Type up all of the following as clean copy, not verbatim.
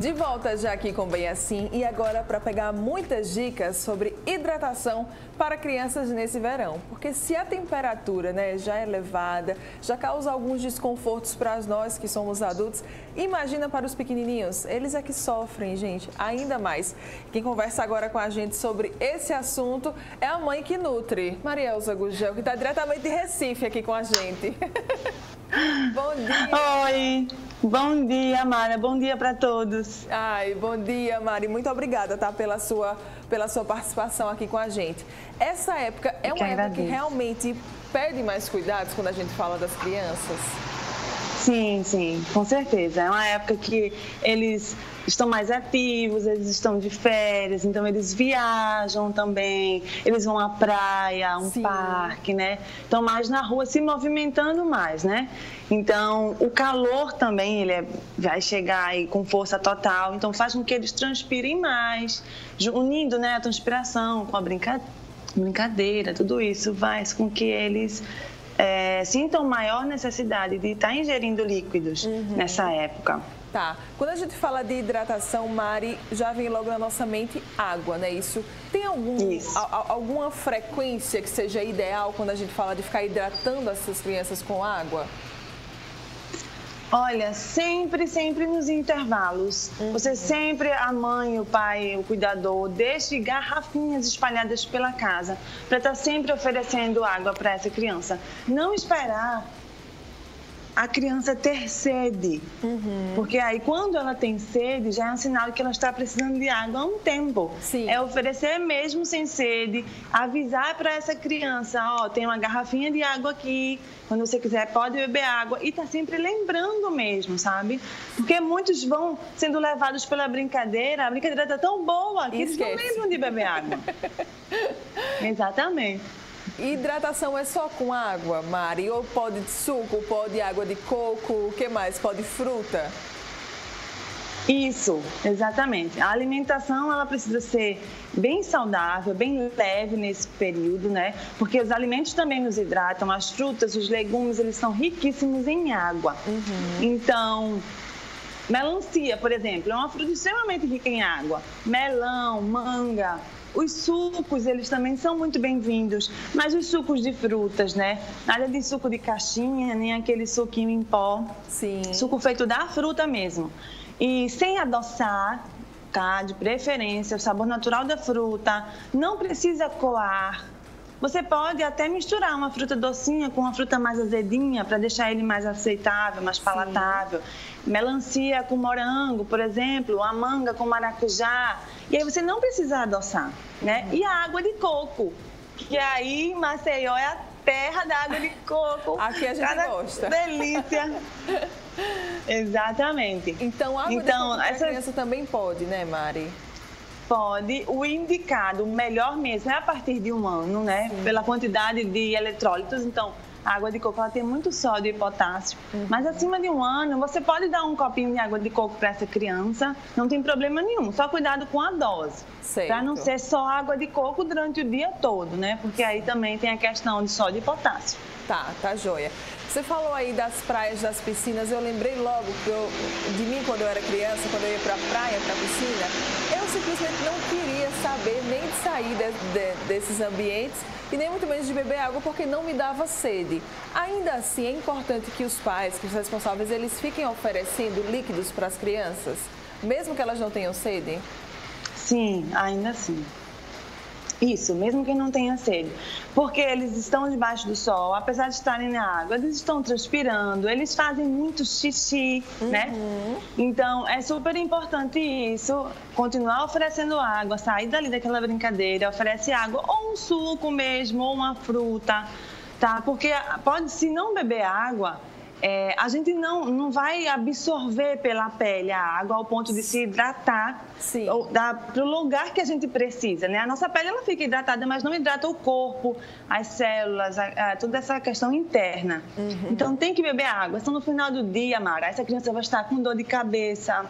De volta já aqui com Bem Assim e agora para pegar muitas dicas sobre hidratação para crianças nesse verão. Porque se a temperatura já é elevada, já causa alguns desconfortos para nós que somos adultos, imagina para os pequenininhos, eles é que sofrem, gente, ainda mais. Quem conversa agora com a gente sobre esse assunto é a mãe que nutre, Marielza Gugel, que está diretamente de Recife aqui com a gente. Bom dia! Oi! Bom dia, Mara. Bom dia para todos. Ai, bom dia, Mari. Muito obrigada, tá, pela sua participação aqui com a gente. Essa época é uma época que realmente pede mais cuidados quando a gente fala das crianças? Sim, com certeza. É uma época que eles estão mais ativos, eles estão de férias, então eles viajam também, eles vão à praia, um parque, né? Estão mais na rua, se movimentando mais, né? Então, o calor também, vai chegar aí com força total, então faz com que eles transpirem mais, unindo, né, a transpiração com a brincadeira, tudo isso faz com que eles sintam maior necessidade de estar ingerindo líquidos nessa época. Tá. Quando a gente fala de hidratação, Mari, já vem logo na nossa mente água, né? Isso. Tem alguma frequência que seja ideal quando a gente fala de ficar hidratando essas crianças com água? Olha, sempre nos intervalos. Você sempre, a mãe, o pai, o cuidador, deixe garrafinhas espalhadas pela casa para estar sempre oferecendo água para essa criança. Não esperar a criança ter sede, porque aí quando ela tem sede já é um sinal de que ela está precisando de água há um tempo. É oferecer mesmo sem sede, avisar para essa criança, tem uma garrafinha de água aqui, quando você quiser pode beber água, e tá sempre lembrando mesmo, sabe? Porque muitos vão sendo levados pela brincadeira, a brincadeira tá tão boa que eles não lembram de beber água. Exatamente. Hidratação é só com água, Mari? Ou pode suco, pode água de coco, o que mais? Pode fruta? Isso, exatamente. A alimentação, ela precisa ser bem saudável, bem leve nesse período, né? Porque os alimentos também nos hidratam, as frutas, os legumes, eles são riquíssimos em água. Então, melancia, por exemplo, é uma fruta extremamente rica em água. Melão, manga. Os sucos, eles também são muito bem-vindos, mas os sucos de frutas, né? Nada de suco de caixinha, nem aquele suquinho em pó. Suco feito da fruta mesmo. E sem adoçar, tá? De preferência, o sabor natural da fruta. Não precisa coar. Você pode até misturar uma fruta docinha com uma fruta mais azedinha para deixar ele mais aceitável, mais palatável. Melancia com morango, por exemplo, a manga com maracujá. E aí você não precisa adoçar, né? E a água de coco, que aí Maceió é a terra da água de coco. Aqui a gente gosta. Delícia. Exatamente. Então, água de coco para criança também pode, né, Mari? Pode. O indicado, o melhor mesmo, é a partir de 1 ano, né? Pela quantidade de eletrólitos. Então, a água de coco ela tem muito sódio e potássio. Mas acima de 1 ano, você pode dar um copinho de água de coco para essa criança. Não tem problema nenhum. Só cuidado com a dose. Para não ser só água de coco durante o dia todo, né? Porque aí também tem a questão de sódio e potássio. Tá joia. Você falou aí das praias, das piscinas, eu lembrei logo de mim quando eu era criança, quando eu ia pra praia, pra piscina, eu simplesmente não queria saber nem de sair desses ambientes e nem muito menos de beber água porque não me dava sede. Ainda assim, é importante que os pais, que os responsáveis, eles fiquem oferecendo líquidos para as crianças, mesmo que elas não tenham sede? Sim, ainda assim. Isso, mesmo que não tenha sede. Porque eles estão debaixo do sol, apesar de estarem na água, eles estão transpirando, eles fazem muito xixi, né? Então, é super importante isso, continuar oferecendo água, sair dali daquela brincadeira, oferece água, ou um suco mesmo, ou uma fruta, tá? Porque se não beber água, a gente não vai absorver pela pele a água ao ponto de se hidratar para o lugar que a gente precisa, né? A nossa pele ela fica hidratada, mas não hidrata o corpo, as células, toda essa questão interna. Então tem que beber água. Então no final do dia, Mara, essa criança vai estar com dor de cabeça,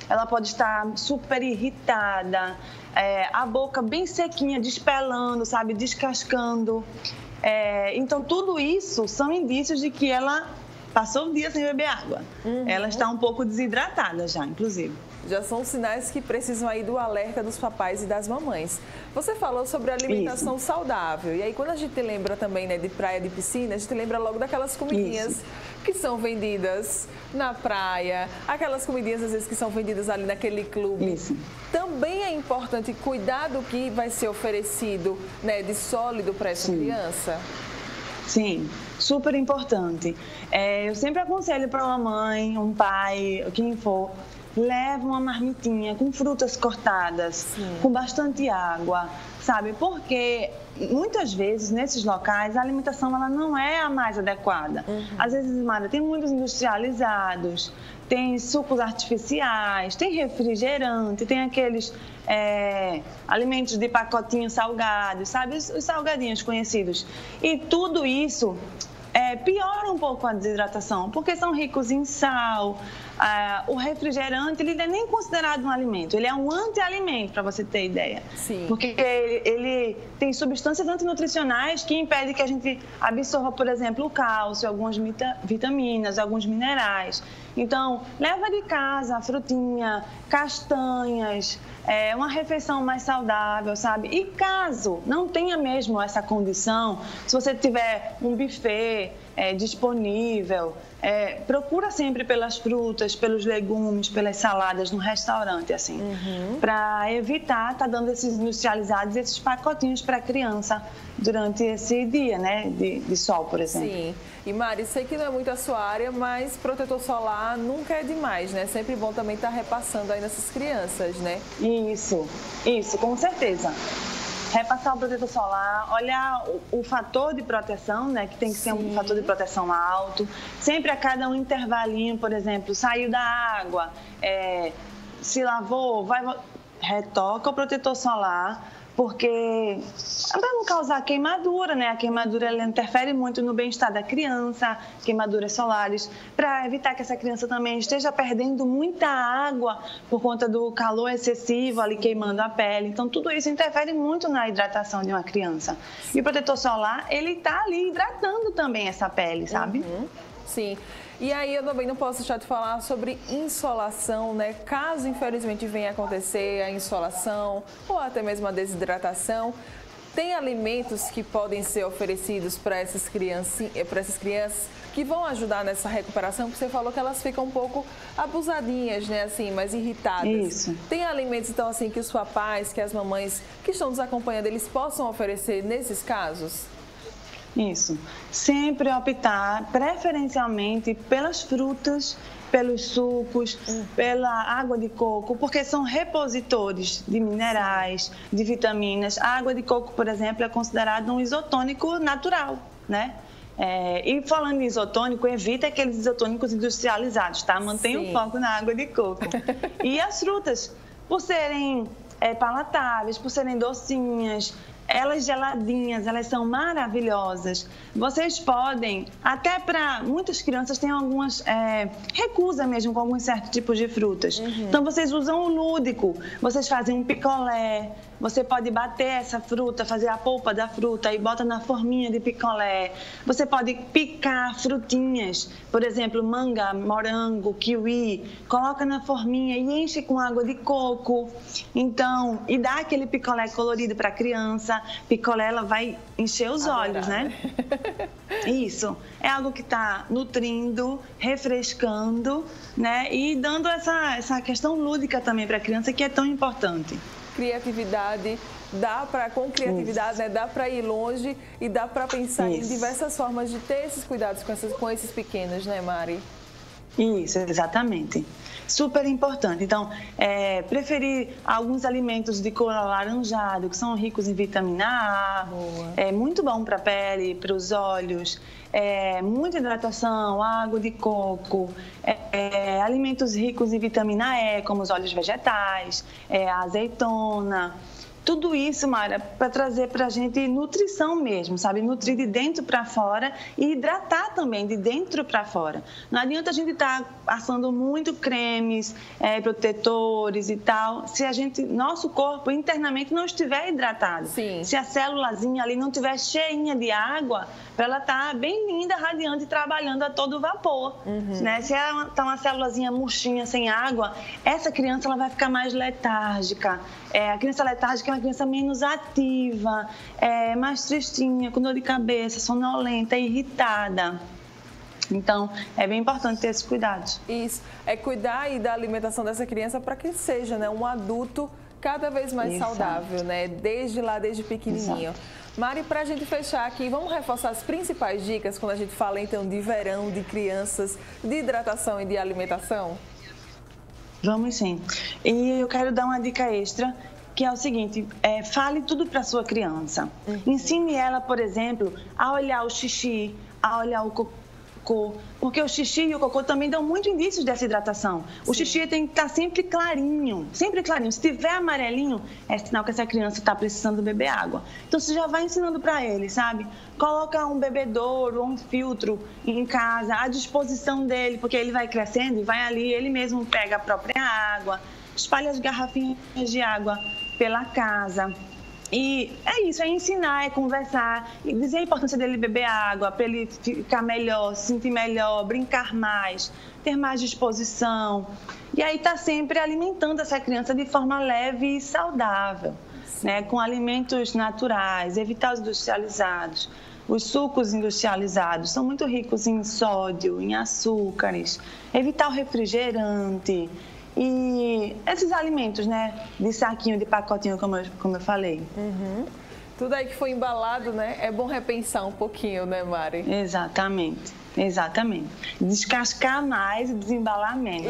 ela pode estar super irritada, a boca bem sequinha, despelando, sabe, descascando. Então tudo isso são indícios de que ela passou o dia sem beber água. Ela está um pouco desidratada já, inclusive. já são sinais que precisam aí do alerta dos papais e das mamães. Você falou sobre alimentação saudável. E aí, quando a gente lembra também, né, de praia, de piscina, a gente lembra logo daquelas comidinhas que são vendidas na praia, aquelas comidinhas, às vezes, que são vendidas ali naquele clube. Também é importante cuidar do que vai ser oferecido, né, de sólido para essa criança? Sim, super importante. Eu sempre aconselho para uma mãe, um pai, quem for, leva uma marmitinha com frutas cortadas, com bastante água, sabe? Porque muitas vezes nesses locais a alimentação ela não é a mais adequada. Às vezes, Mara, tem muitos industrializados, tem sucos artificiais, tem refrigerante, tem aqueles alimentos de pacotinho salgados, sabe? Os salgadinhos conhecidos. E tudo isso piora um pouco a desidratação, porque são ricos em sal. O refrigerante, ele não é nem considerado um alimento, ele é um anti-alimento, para você ter ideia. Porque ele tem substâncias antinutricionais que impedem que a gente absorva, por exemplo, o cálcio, algumas vitaminas, alguns minerais. Então, leva de casa a frutinha, castanhas, uma refeição mais saudável, sabe? E caso não tenha mesmo essa condição, se você tiver um buffet disponível, procura sempre pelas frutas, pelos legumes, pelas saladas no restaurante, assim, para evitar estar dando esses industrializados, esses pacotinhos para a criança durante esse dia, né, de sol, por exemplo. Sim. E Mari, sei que não é muito a sua área, mas protetor solar nunca é demais, né? Sempre bom também estar repassando aí nessas crianças, né? Isso, com certeza. Repassar o protetor solar, olhar o fator de proteção, né, que tem que ser um fator de proteção alto. Sempre a cada um intervalinho, por exemplo, saiu da água, se lavou, retoca o protetor solar, porque para não causar queimadura, né? A queimadura ela interfere muito no bem-estar da criança, queimaduras solares, para evitar que essa criança também esteja perdendo muita água por conta do calor excessivo ali queimando a pele. Então, tudo isso interfere muito na hidratação de uma criança. E o protetor solar, ele está ali hidratando também essa pele, sabe? Sim. E aí eu também não posso deixar de falar sobre insolação, né? Caso infelizmente venha acontecer a insolação ou até mesmo a desidratação, tem alimentos que podem ser oferecidos para essas crianças que vão ajudar nessa recuperação, porque você falou que elas ficam um pouco abusadinhas, né? Assim, mais irritadas. Isso. Tem alimentos, então, assim, que os papais, que as mamães que estão nos acompanhando, eles possam oferecer nesses casos? Isso. Sempre optar preferencialmente pelas frutas, pelos sucos, pela água de coco, porque são repositores de minerais, de vitaminas. A água de coco, por exemplo, é considerada um isotônico natural, né? E falando em isotônico, evita aqueles isotônicos industrializados, tá? Mantenha o foco na água de coco. E as frutas, por serem palatáveis, por serem docinhas, elas geladinhas, elas são maravilhosas. Vocês podem, até para muitas crianças têm algumas recusa mesmo com alguns certos tipos de frutas. Então vocês usam o lúdico, vocês fazem um picolé, você pode bater essa fruta, fazer a polpa da fruta e bota na forminha de picolé. Você pode picar frutinhas, por exemplo, manga, morango, kiwi, coloca na forminha e enche com água de coco. Então, e dá aquele picolé colorido para a criança. Picolé, ela vai encher os olhos, né? Isso. É algo que está nutrindo, refrescando, né? E dando essa questão lúdica também para a criança, que é tão importante. Criatividade, com criatividade, né, dá para ir longe e dá para pensar em diversas formas de ter esses cuidados com esses pequenos, né, Mari? Isso, exatamente. Super importante. Então, preferir alguns alimentos de cor alaranjado, que são ricos em vitamina A. Boa. É muito bom para a pele, para os olhos. Muita hidratação, água de coco, alimentos ricos em vitamina E, como os óleos vegetais, a azeitona. Tudo isso, Mara, para trazer para a gente nutrição mesmo, sabe? Nutrir de dentro para fora e hidratar também de dentro para fora. Não adianta a gente estar passando muito cremes, protetores e tal, se nosso corpo internamente não estiver hidratado. Sim. Se a célulazinha ali não estiver cheinha de água, para ela estar bem linda, radiante, trabalhando a todo vapor. Né? Se ela está uma célulazinha murchinha, sem água, essa criança ela vai ficar mais letárgica. A criança letárgica é uma criança menos ativa, mais tristinha, com dor de cabeça, sonolenta, irritada. Então, é bem importante ter esses cuidados. Isso, cuidar aí da alimentação dessa criança para que seja, né, um adulto cada vez mais saudável, né? Desde pequenininho. Exato. Mari, para a gente fechar aqui, vamos reforçar as principais dicas quando a gente fala, então, de verão, de crianças, de hidratação e de alimentação? Vamos sim. E eu quero dar uma dica extra, que é o seguinte, fale tudo para sua criança. Ensine ela, por exemplo, a olhar o xixi, a olhar o cocô, porque o xixi e o cocô também dão muito indícios dessa hidratação. O xixi tem que estar sempre clarinho, sempre clarinho. Se tiver amarelinho, é sinal que essa criança está precisando beber água. Então, você já vai ensinando para ele, sabe? Coloca um bebedouro ou um filtro em casa à disposição dele, porque ele vai crescendo e vai ali, ele mesmo pega a própria água, espalha as garrafinhas de água pela casa. E é isso, é ensinar, é conversar, e dizer a importância dele beber água, para ele ficar melhor, se sentir melhor, brincar mais, ter mais disposição. E aí tá sempre alimentando essa criança de forma leve e saudável, né? Com alimentos naturais, evitar os industrializados. Os sucos industrializados são muito ricos em sódio, em açúcares, evitar o refrigerante. E esses alimentos, né, de saquinho, de pacotinho, como eu falei. Tudo aí que foi embalado, né, é bom repensar um pouquinho, né, Mari? Exatamente. Descascar mais e desembalar menos.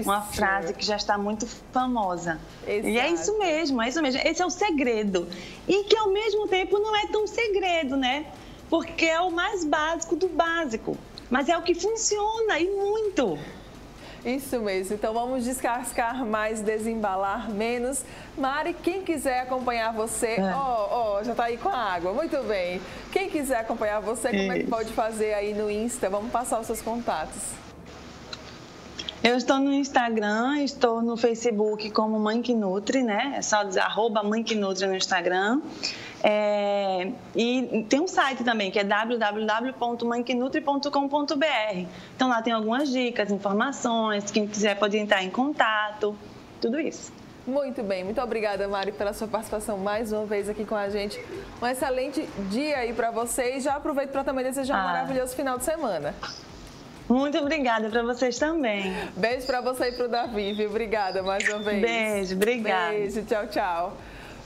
Uma frase que já está muito famosa. Exato. E é isso mesmo. Esse é o segredo. E que, ao mesmo tempo, não é tão segredo, né? Porque é o mais básico do básico. Mas é o que funciona, e muito. Isso mesmo, então vamos descascar mais, desembalar menos. Mari, quem quiser acompanhar você, já está aí com a água, muito bem. Quem quiser acompanhar você, como é que pode fazer aí no Insta? Vamos passar os seus contatos. Eu estou no Instagram, estou no Facebook como Mãe que Nutre, né? É só dizer @Mãe que Nutre no Instagram. E tem um site também, que é www.mãequenutre.com.br. Então lá tem algumas dicas, informações, quem quiser pode entrar em contato, tudo isso. Muito bem, muito obrigada, Mari, pela sua participação mais uma vez aqui com a gente. Um excelente dia aí para você e já aproveito para também desejar um maravilhoso final de semana. Muito obrigada para vocês também. Beijo para você e para o Davi, viu? Obrigada mais uma vez. Beijo, obrigada. Beijo, tchau, tchau.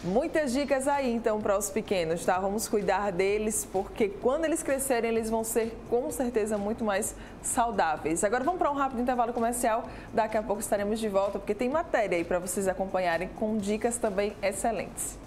Muitas dicas aí, então, para os pequenos, tá? Vamos cuidar deles, porque quando eles crescerem, eles vão ser, com certeza, muito mais saudáveis. Agora vamos para um rápido intervalo comercial. Daqui a pouco estaremos de volta, porque tem matéria aí para vocês acompanharem com dicas também excelentes.